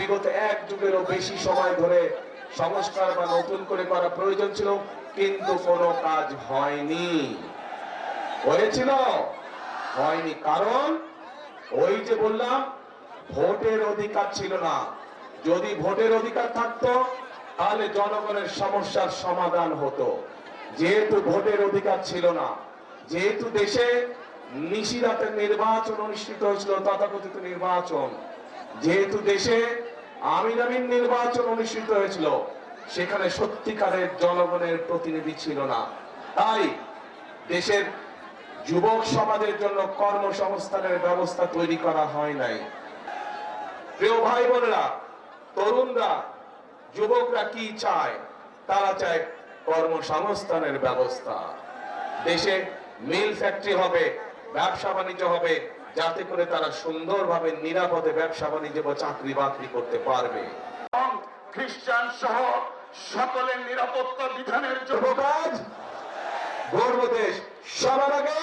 বিগত এক যুগেরও বেশি সময় ধরে সংস্কার বা নতুন করে করা প্রয়োজন ছিল, কিন্তু কোনো কাজ হয়নি। হয়েছিল? হয়নি। কারণ ওই যে বললাম, ভোটের অধিকার ছিল না। যদি ভোটের অধিকার থাকতো তাহলে জনগণের সমস্যার সমাধান হতো। যেহেতু ভোটের অধিকার ছিল না, যেহেতু দেশে নিশিরাতের নির্বাচন অনুষ্ঠিত হয়েছিল, তথাকথিত নির্বাচন, যেহেতু দেশে আমিন নির্বাচন অনুষ্ঠিত হয়েছিল, সেখানে সত্যিকারের জনগণের প্রতিনিধি ছিল না। তাই দেশের যুবক সমাজের জন্য কর্মসংস্থানের ব্যবস্থা তৈরি করা হয় নাই। প্রিয় ভাই বোনেরা, তরুণরা, যুবকরা কি চায়? তারা চায় কর্মসংস্থানের ব্যবস্থা। দেশে মিল ফ্যাক্টরি হবে, ব্যবসা বাণিজ্য হবে, যাতে করে তারা সুন্দরভাবে নিরাপদে ব্যবসা বাণিজ্য বা চাকরি বাকরি করতে পারবে। খ্রিস্টান সহ সকলের নিরাপত্তা বিধানের জন্য কাজ গর্ব দেশ সবার আগে।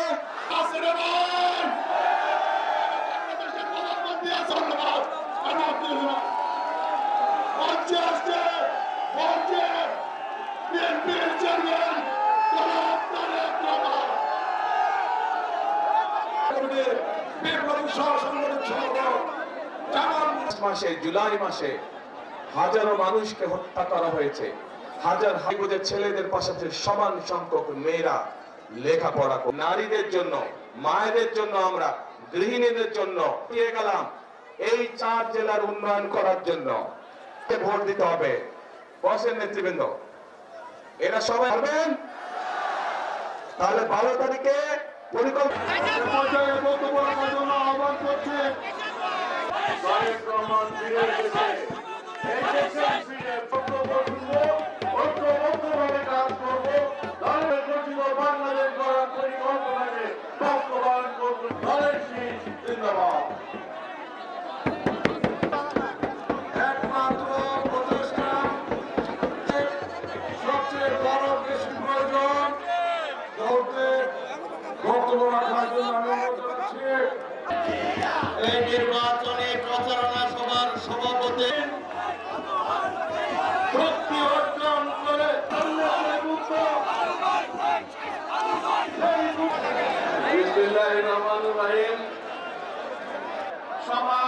জুলাই মাসে হাজারো মানুষকে হত্যা করা হয়েছে। হাজার হাইবোদের ছেলেদের পাশাপাশি সমান সংখ্যক মেয়েরা লেখাপড়া করে। নারীদের জন্য, মায়েদের জন্য, আমরা গৃহিণীদের জন্য পেয়ে গেলাম এই 4 জেলার উন্নয়ন করার জন্য। ভোট দিতে হবে। বসের নেতৃবৃন্দ, এরা সবাই পারবেন? তাহলে 12 তারিখে পরিকল্পনা আহ্বান করছে। বাংলাদেশ গড়ার পরিকল্পনাকে বাস্তবায়ন করবো। দলের শীষ জিন্দাবাদ। একমাত্র প্রচেষ্টা সবচেয়ে বড় বেশি প্রয়োজন। দলকে বক্তব্য রাখার জন্য অনুরোধ করছি। এই নির্বাচনে প্রচারণা সভার সভাপতি শক্তি অর্জন করে সভা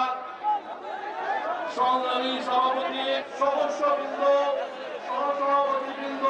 সংগ্রামী সভাপতি, সদস্যবৃন্দ, সহসভাপতিবৃন্দ,